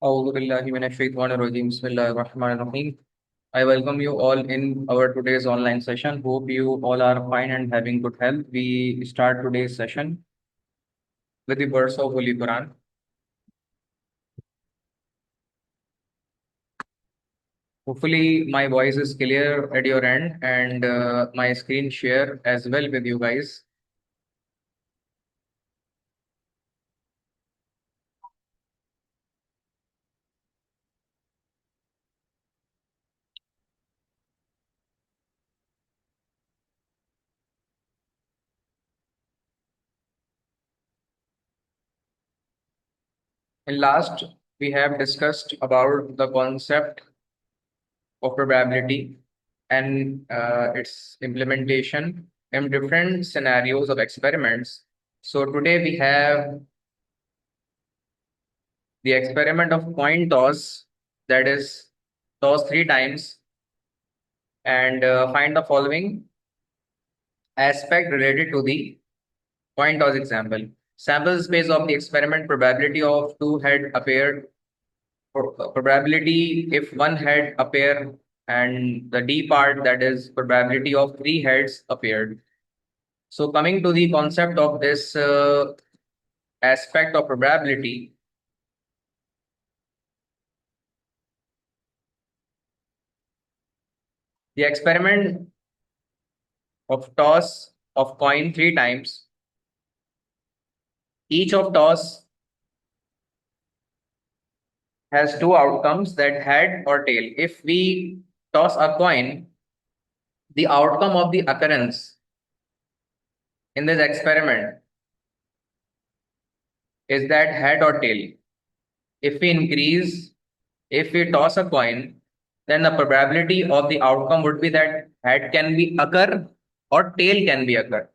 أعوذ بالله من الشيطان الرجيم. بسم الله الرحمن الرحيم. I welcome you all in our today's online session. Hope you all are fine and having good health. We start today's session with the verse of Holy Quran. Hopefully, my voice is clear at your end and my screen share as well with you guys. In last, we have discussed about the concept of probability and its implementation in different scenarios of experiments. So today we have the experiment of coin toss, that is toss three times, and find the following aspect related to the coin toss example. Sample space of the experiment, probability of two head appeared, probability if one head appear, and the D part, that is probability of three heads appeared. So coming to the concept of this aspect of probability, the experiment of toss of coin three times, each of toss has two outcomes, that head or tail. If we toss a coin, the outcome of the occurrence in this experiment is that head or tail. If we increase, if we toss a coin, then the probability of the outcome would be that head can be occur or tail can be occur.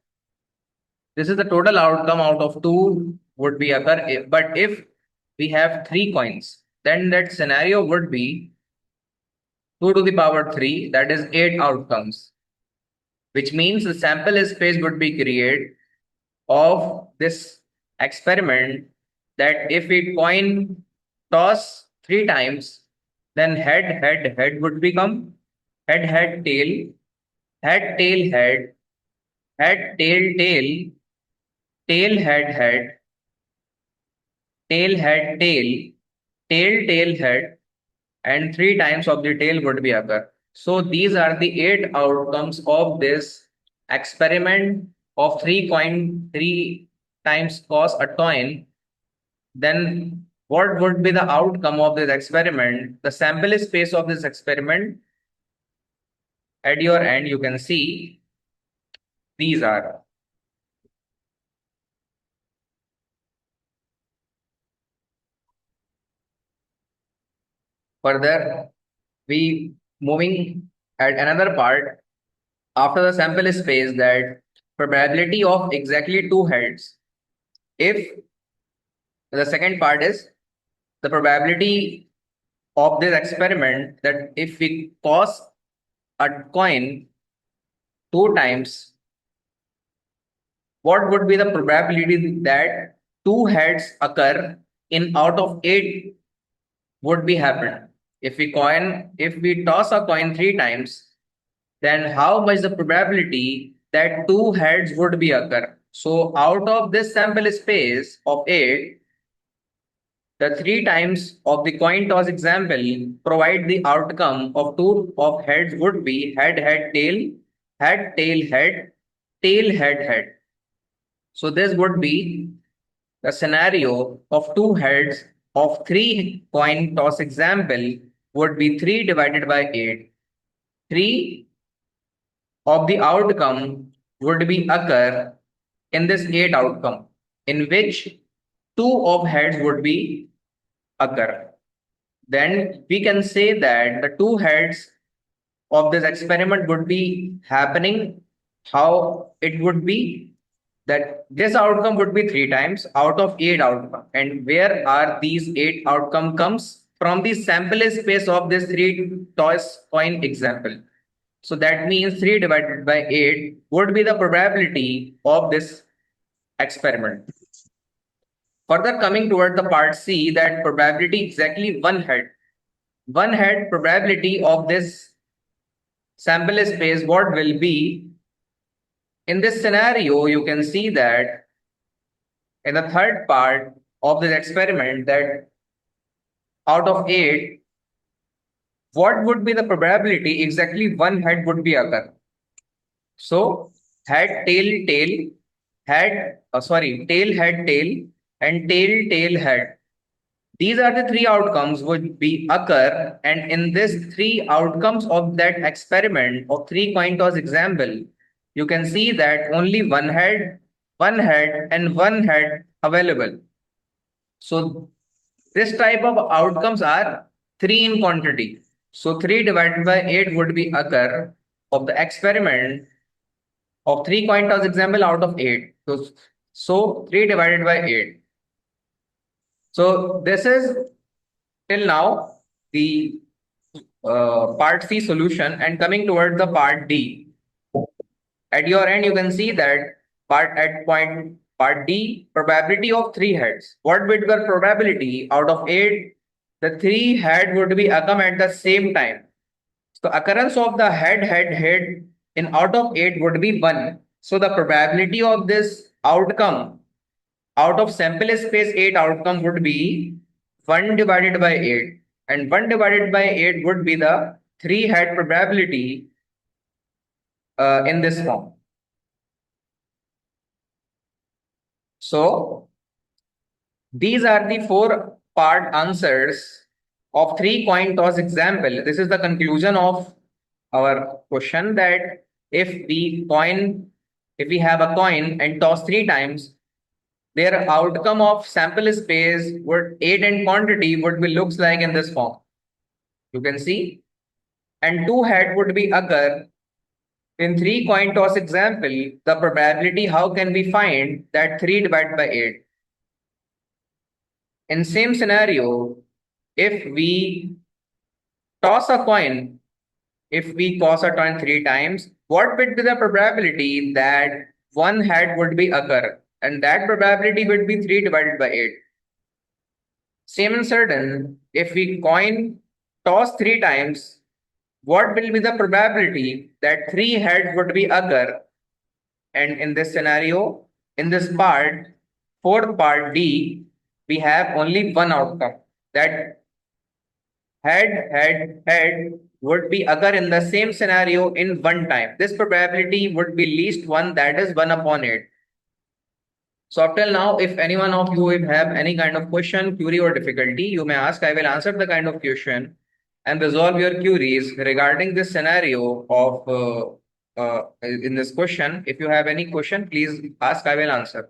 This is the total outcome out of two would be occur. But if we have three coins, then that scenario would be 2 to the power 3, that is 8 outcomes, which means the sample space would be created of this experiment, that if we coin toss three times, then head would become head tail, head tail head, head tail tail, tail head, tail head tail head, and three times of the tail would be occur. So these are the 8 outcomes of this experiment of three times toss a coin. Then what would be the outcome of this experiment? The sample space of this experiment at your end, you can see these are. Further, we moving at another part after the sample space, that probability of exactly two heads. If the second part is the probability of this experiment, that if we toss a coin two times, what would be the probability that two heads occur in out of 8 would be happen? If we toss a coin three times, then how much the probability that two heads would be occur? So out of this sample space of 8, the three times of the coin toss example provide the outcome of two of heads would be head tail, tail head. So this would be the scenario of two heads of three coin toss example would be 3 divided by 8. 3 of the outcome would be occur in this 8 outcome, in which two of heads would be occur. Then we can say that the two heads of this experiment would be happening. How it would be that this outcome would be three times out of 8 outcome. And where are these 8 outcome comes from? The sample space of this three toss coin example. So that means 3 divided by 8 would be the probability of this experiment. Further coming toward the part C, that probability exactly one head probability of this sample space, what will be? In this scenario, you can see that in the third part of this experiment, that out of 8, what would be the probability exactly one head would be occur? So head, tail, tail, head, tail, head, tail, and tail, tail, head. These are the three outcomes would be occur, and in this three outcomes of that experiment of three coin toss example, you can see that only one head, and one head available. So this type of outcomes are three in quantity. So 3 divided by 8 would be occur of the experiment of three coin toss example out of 8. So 3 divided by 8. So this is till now the part C solution, and coming towards the part D. At your end, you can see that part D, probability of three heads. What would be the probability out of 8? The three head would be occur at the same time. So occurrence of the head in out of 8 would be 1. So the probability of this outcome out of sample space 8 outcome would be 1 divided by 8, and 1 divided by 8 would be the 3 head probability in this form. So these are the 4 part answers of 3 coin toss example. This is the conclusion of our question, that if we have a coin and toss 3 times, their outcome of sample space would 8 and quantity would be looks like in this form. You can see, and 2 head would be occur in 3 coin toss example. The probability, how can we find that 3 divided by 8? In same scenario, if we toss a coin, if we toss a coin 3 times, what would be the probability that one head would be occur? And that probability would be 3 divided by 8. Same and certain, if we coin toss 3 times, what will be the probability that 3 head would be occur? And in this scenario, in this part, fourth part D, we have only one outcome, that head would be occur in the same scenario in one time. This probability would be least one, that is 1 upon 8. So up till now, if any one of you will have any kind of question, query or difficulty, you may ask. I will answer the kind of question and resolve your queries regarding this scenario of in this question. If you have any question, please ask. I will answer.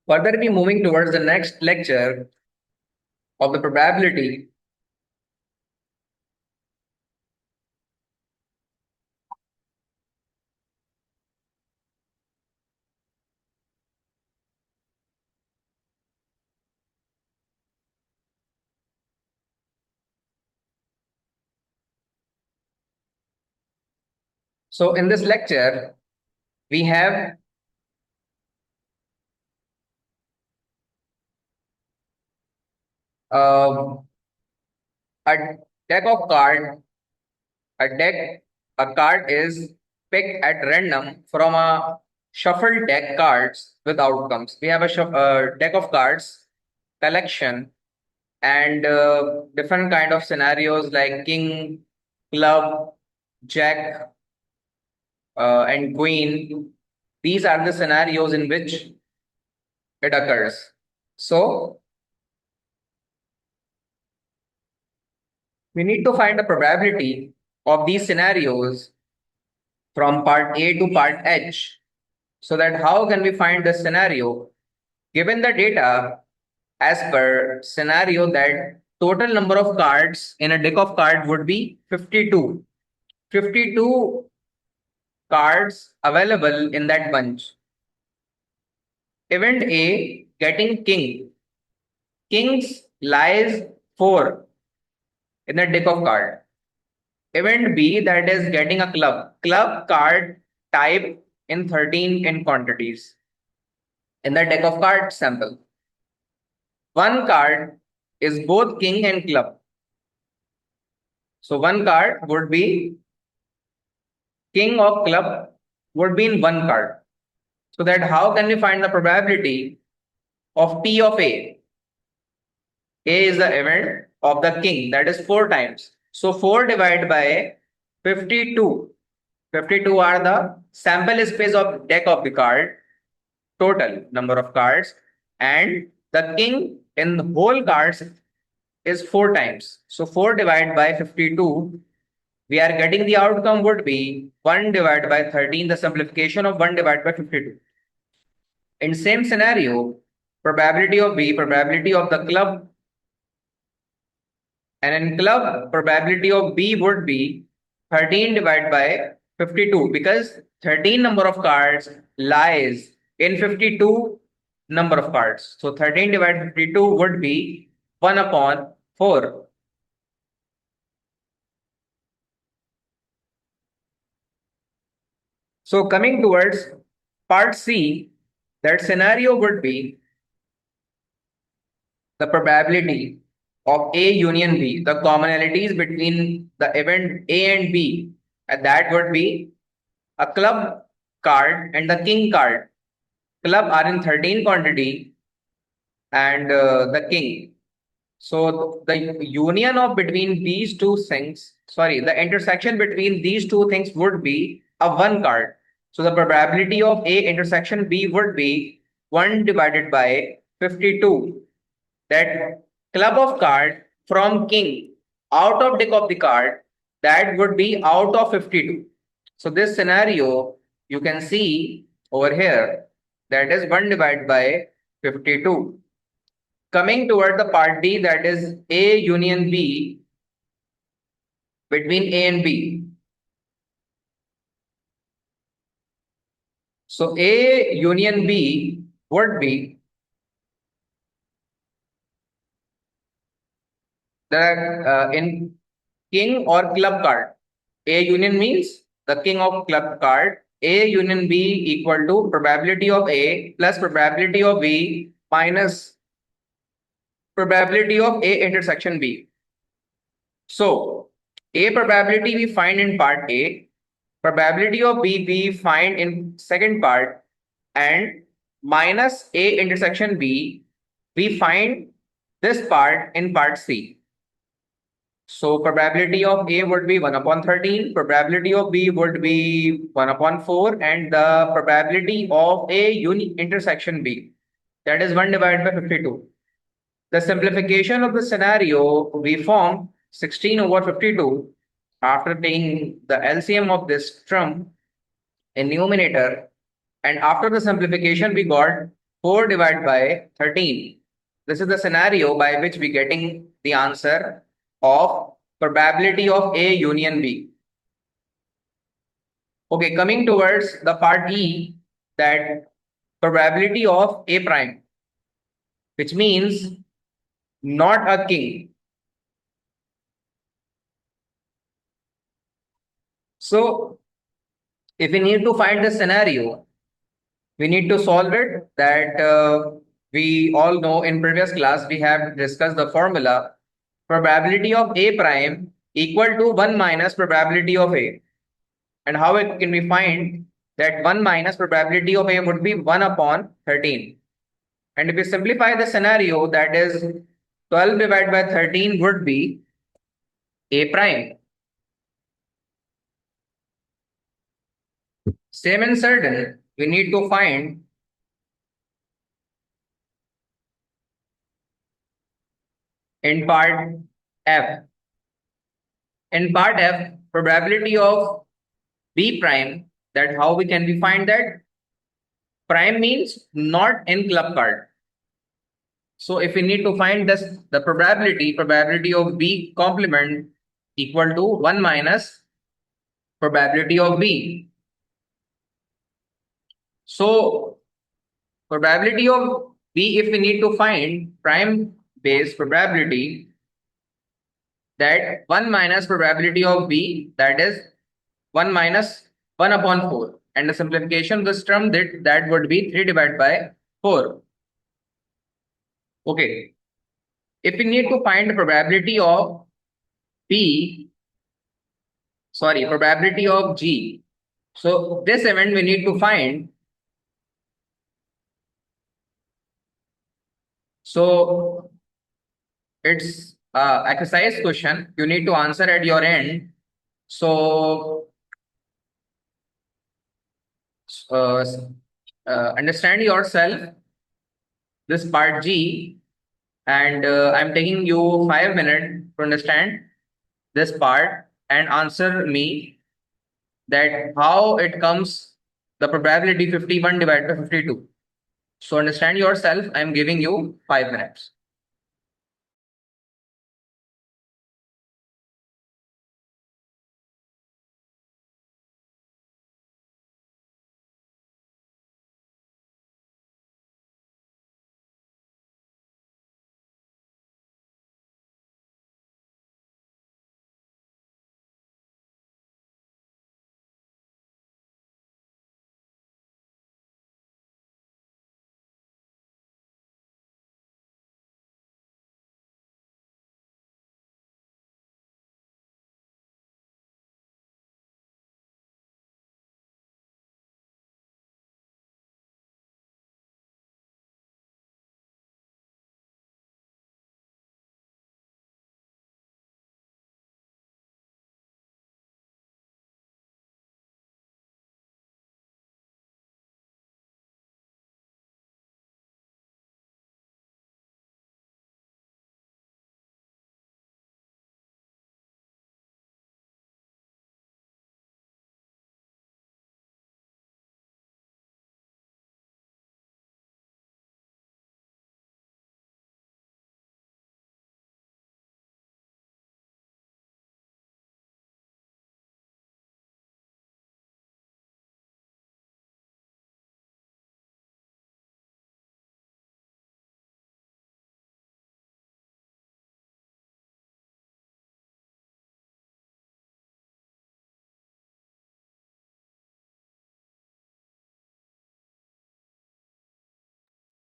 Further, we moving towards the next lecture of the probability. So in this lecture, we have um, a deck of card. A deck, a card is picked at random from a shuffled deck cards with outcomes. We have a deck of cards collection, and different kind of scenarios like king, club, jack, and queen. These are the scenarios in which it occurs. So we need to find the probability of these scenarios from part A to part H. So that how can we find the scenario given the data as per scenario that total number of cards in a deck of cards would be 52. 52 cards available in that bunch. Event A getting king. Kings lies 4 in the deck of card. Event B, that is getting a club. Club card type in 13 in quantities in the deck of cards sample. One card is both king and club. So one card would be king of club would be in one card. So that how can we find the probability of P of A? A is the event of the king, that is 4 times. So 4 divided by 52. 52 are the sample space of deck of the card, total number of cards, and the king in the whole cards is 4 times. So 4 divided by 52, we are getting the outcome would be 1 divided by 13, the simplification of 1 divided by 52. In same scenario, probability of B, probability of the club, and in club, probability of B would be 13 divided by 52 because 13 number of cards lies in 52 number of cards. So 13 divided by 52 would be 1 upon 4. So coming towards part C, that scenario would be the probability of A union B, the commonalities between the event A and B, and that would be a club card and the king card. Club are in 13 quantity and the king. So the union of between these two things, the intersection between these two things would be a one card. So the probability of A intersection B would be 1 divided by 52. That club of card from king out of deck of the card, that would be out of 52. So this scenario you can see over here, that is 1 divided by 52. Coming toward the part D, that is A union B between A and B. So A union B would be the in king or club card. A union means the king of club card. A union B equal to probability of A plus probability of B minus probability of A intersection B. So A probability we find in part A, probability of B we find in second part, and minus A intersection B we find this part in part C. So probability of A would be 1 upon 13, probability of B would be 1 upon 4, and the probability of A intersection B, that is 1 divided by 52. The simplification of the scenario, we form 16 over 52 after taking the LCM of this term in numerator, and after the simplification we got 4 divided by 13. This is the scenario by which we getting the answer of probability of A union B. Okay, coming towards the part E, that probability of A prime, which means not a king. So if we need to find the scenario, we need to solve it. That we all know in previous class we have discussed the formula probability of A prime equal to 1 minus probability of A. And how can we find that 1 minus probability of A would be 1 upon 13. And if we simplify the scenario, that is 12 divided by 13 would be A prime. Same and certain, we need to find in part F. In part F, probability of B prime, that how we can we find that? Prime means not in club card. So if we need to find this, the probability of B complement equal to 1 minus probability of B. So probability of B, if we need to find prime base probability, that 1 minus probability of B, that is 1 minus 1 upon 4. And the simplification of this term, that would be 3 divided by 4. Okay. If we need to find the probability of probability of G. So this event we need to find. So it's exercise question. You need to answer at your end. So uh, understand yourself this part G, and I'm taking you 5 minutes to understand this part and answer me that how it comes the probability 51 divided by 52. So understand yourself. I'm giving you 5 minutes.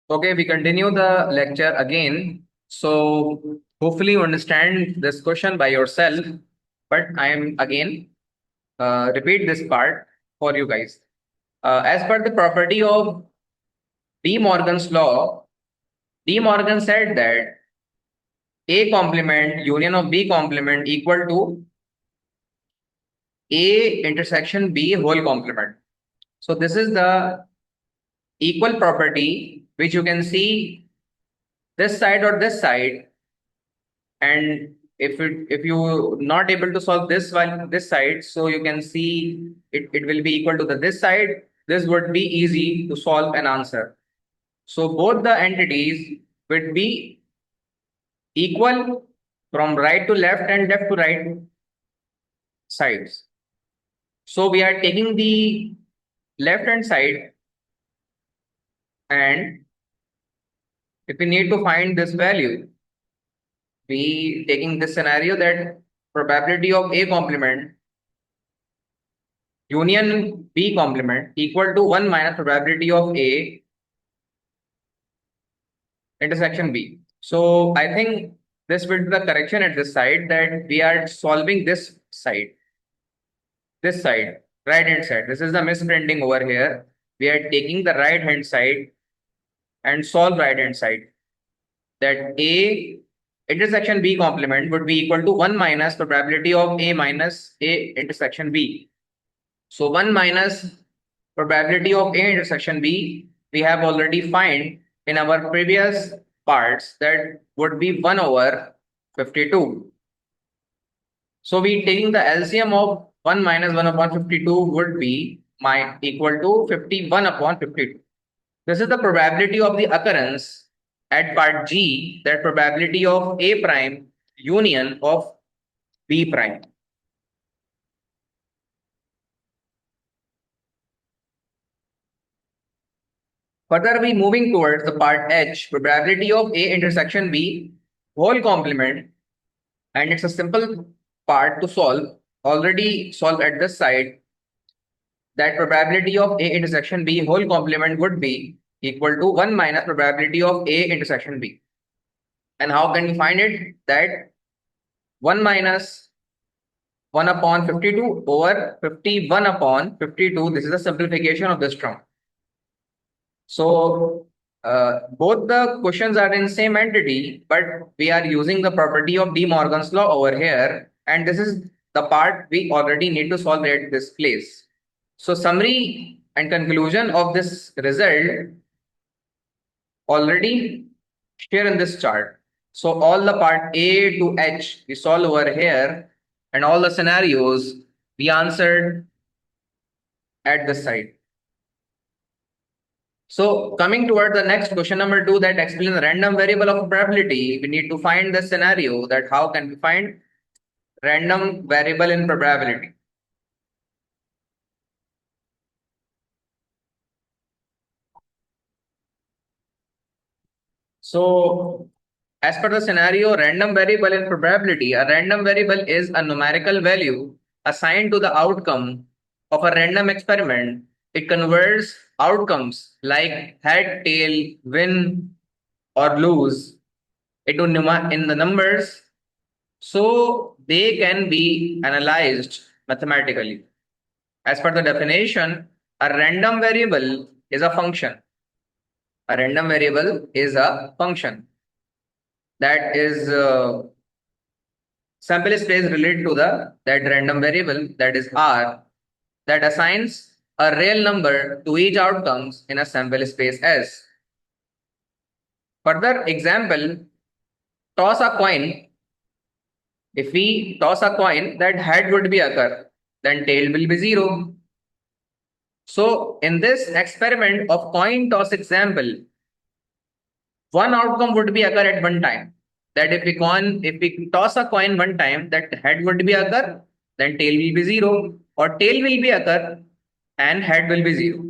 Okay, we continue the lecture again. So hopefully you understand this question by yourself, but I am again repeat this part for you guys. As per the property of De Morgan's law, De Morgan said that A complement union of B complement equal to A intersection B whole complement. So this is the equal property which you can see this side or this side, and if you not able to solve this one this side, so you can see it will be equal to the this side. This would be easy to solve an answer. So both the entities would be equal from right to left and left to right sides. So we are taking the left hand side, and if we need to find this value, we taking this scenario that probability of A complement union B complement equal to 1 minus probability of A intersection B. So I think this will be the correction at this side, that we are solving this side, right hand side. This is the misprinting over here. We are taking the right hand side and solve right hand side. That A intersection B complement would be equal to 1 minus probability of A minus A intersection B. So 1 minus probability of A intersection B, we have already find in our previous parts, that would be 1 over 52. So we taking the LCM of 1 minus 1 upon 52 would be equal to 51 upon 52. This is the probability of the occurrence at part G, that probability of A prime union of B prime. Further, we moving towards the part H, probability of A intersection B whole complement, and it's a simple part to solve. Already solved at this side. that probability of A intersection B whole complement would be equal to 1 minus probability of A intersection B. And how can we find it? That 1 minus 1 upon 52 over 51 upon 52. This is a simplification of this term. So both the questions are in same entity, but we are using the property of De Morgan's law over here. And this is the part we already need to solve at this place. So summary and conclusion of this result already here in this chart. So all the part A to H we solve over here, and all the scenarios we answered at this side. So coming toward the next question number 2, that explains the random variable of probability, we need to find the scenario that how can we find random variable in probability. So as per the scenario, random variable in probability, a random variable is a numerical value assigned to the outcome of a random experiment. It converts outcomes like head, tail, win, or lose into in the numbers, so they can be analyzed mathematically. As per the definition, a random variable is a function. A random variable is a function that is sample space related to that random variable, that is R, that assigns a real number to each outcomes in a sample space S. Further example, toss a coin. If we toss a coin, that head would be occur, then tail will be 0. So in this experiment of coin toss example, one outcome would be occur at one time. That if we toss a coin one time, that head would be occur, then tail will be 0, or tail will be occur and head will be 0.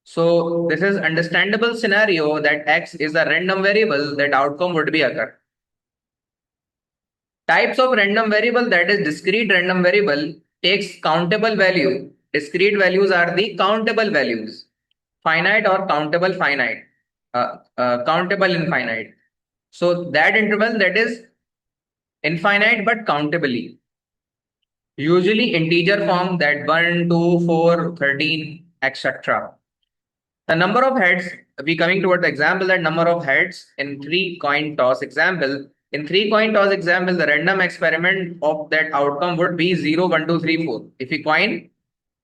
So this is understandable scenario that X is a random variable, that outcome would be occur. Types of random variable, that is discrete random variable, takes countable value. Discrete values are the countable values. Finite or countable finite. Countable infinite. So that interval, that is infinite but countably. Usually integer form, that 1, 2, 4, 13, etc. The number of heads, we coming toward the example, that number of heads in 3 coin toss example. In 3 coin toss example, the random experiment of that outcome would be 0, 1, 2, 3, 4. If we coin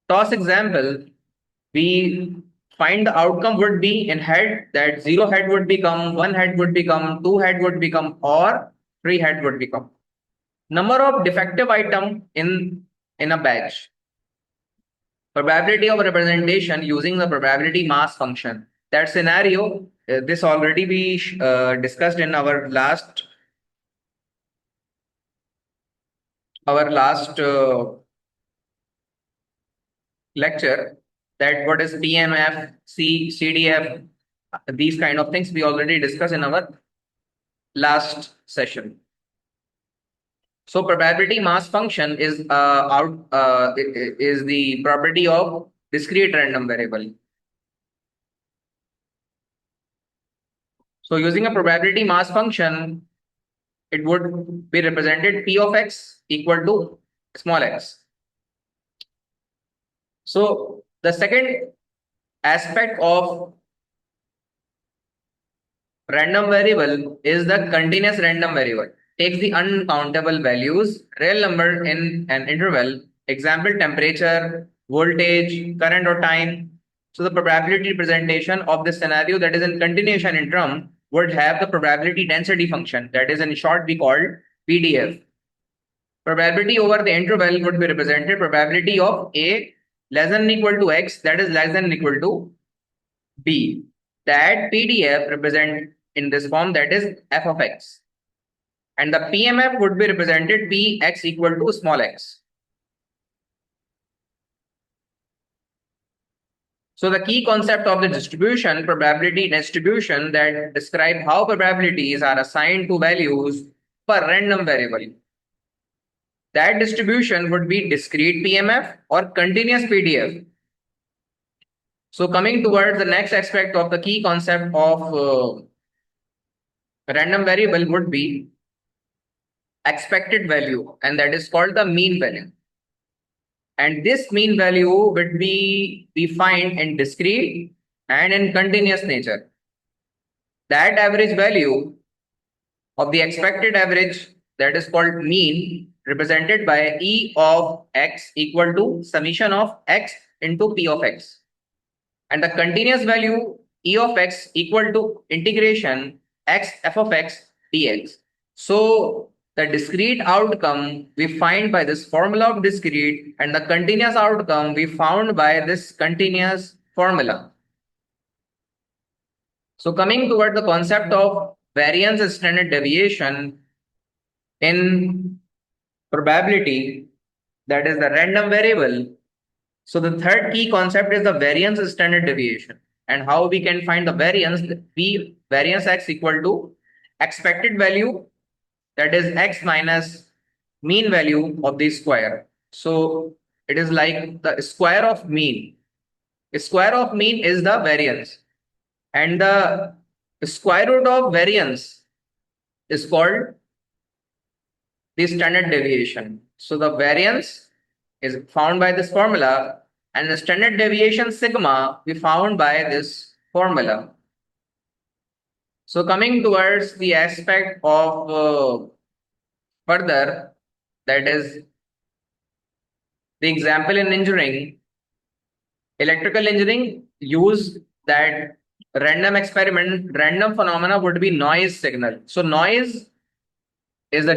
toss example, we find the outcome would be in head, that 0 head would become, 1 head would become, 2 head would become, or 3 head would become. Number of defective item in a batch. Probability of representation using the probability mass function. That scenario, this already we discussed in our last lecture, that what is PMF, CDF, these kind of things we already discussed in our last session. So probability mass function is is the property of discrete random variable. So using a probability mass function, it would be represented P of X equal to small x. So the second aspect of random variable is the continuous random variable. Takes the uncountable values, real number in an interval, example temperature, voltage, current or time. So the probability representation of this scenario, that is in continuation in term, would have the probability density function, that is in short we called PDF. Probability over the interval would be represented probability of A less than or equal to X, that is less than or equal to B. That PDF represent in this form, that is f of x. And the PMF would be represented Px equal to small x. So the key concept of the distribution, probability distribution, that describe how probabilities are assigned to values per random variable. That distribution would be discrete PMF or continuous PDF. So coming towards the next aspect of the key concept of random variable would be expected value, and that is called the mean value. And this mean value would be defined in discrete and in continuous nature. That average value of the expected average, that is called mean, represented by E of x equal to summation of x into P of x. And the continuous value E of x equal to integration x f of x dx. So the discrete outcome we find by this formula of discrete, and the continuous outcome we found by this continuous formula. So coming toward the concept of variance standard deviation in probability, that is the random variable. So the third key concept is the variance standard deviation, and how we can find the variance. V variance x equal to expected value, that is x minus mean value of the square. So it is like the square of mean. Square of mean is the variance, and the square root of variance is called the standard deviation. So the variance is found by this formula, and the standard deviation sigma we found by this formula. So coming towards the aspect of further, that is the example in engineering, electrical engineering use that random phenomena would be noise signal. So noise is the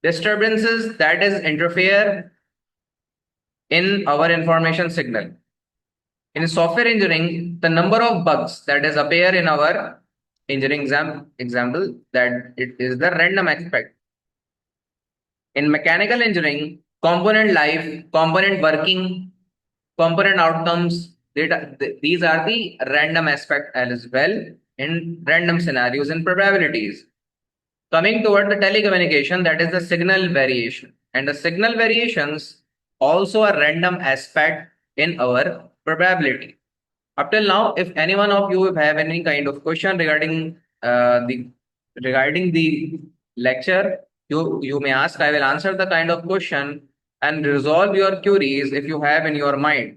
disturbances that is interfere in our information signal. In software engineering, the number of bugs that is appear in our engineering example, that it is the random aspect. In mechanical engineering, component life, component working, component outcomes, these are the random aspect as well in random scenarios and probabilities. Coming toward the telecommunication, that is the signal variation. And the signal variations also a random aspect in our probability. Up till now, if any one of you have any kind of question regarding the lecture, you may ask. I will answer the kind of question and resolve your queries if you have in your mind.